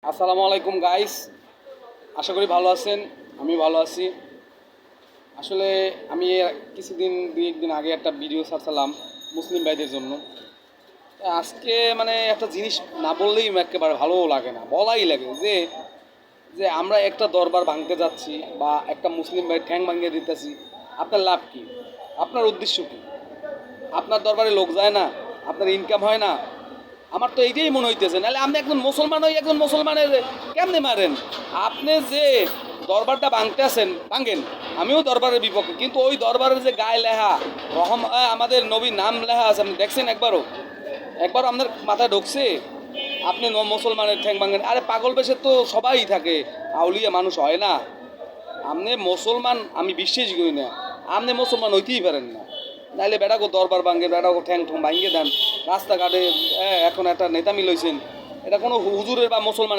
আসসালামু আলাইকুম গাইস, আশা করি ভালো আছেন। আমি ভালো আছি। আসলে আমি দুই একদিন আগে একটা ভিডিও ছাড়ছিলাম মুসলিম ভাইদের জন্য। আজকে মানে একটা জিনিস না বললেই একেবারে ভালো লাগে না, বলাই লাগে যে যে আমরা একটা দরবার ভাঙতে যাচ্ছি বা একটা মুসলিম ভাই ঠ্যাং ভাঙিয়ে দিতেছি। আপনার লাভ কি? আপনার উদ্দেশ্য কি? আপনার দরবারে লোক যায় না? আপনার ইনকাম হয় না? আমার তো এইটাই মনে হইতেছে। নাহলে আপনি একজন মুসলমান হয়ে একজন মুসলমানের কেমনে মারেন? আপনি যে দরবারটা ভাঙতে আছেন ভাঙেন, আমিও দরবারের বিপক্ষে, কিন্তু ওই দরবারের যে গায়ে লেখা আমাদের নবীর নাম লেখা আছে, আপনি দেখছেন একবারও আপনার মাথায় ঢুকছে? আপনি মুসলমানের ঠ্যাং ভাঙেন? আরে পাগল বেশে তো সবাই থাকে, আউলিয়া মানুষ হয় না। আপনি মুসলমান আমি বিশ্বাস করি না, আপনি মুসলমান হইতেই পারেন না। নাইলে বেড়াগো দরবার ভাঙ্গে, বেড়াগো ঠ্যাং ঠুং ভাঙ্গে দেন রাস্তাঘাটে। এখন একটা নেতামি লইছেন, এটা কোনো হুজুরের বা মুসলমানের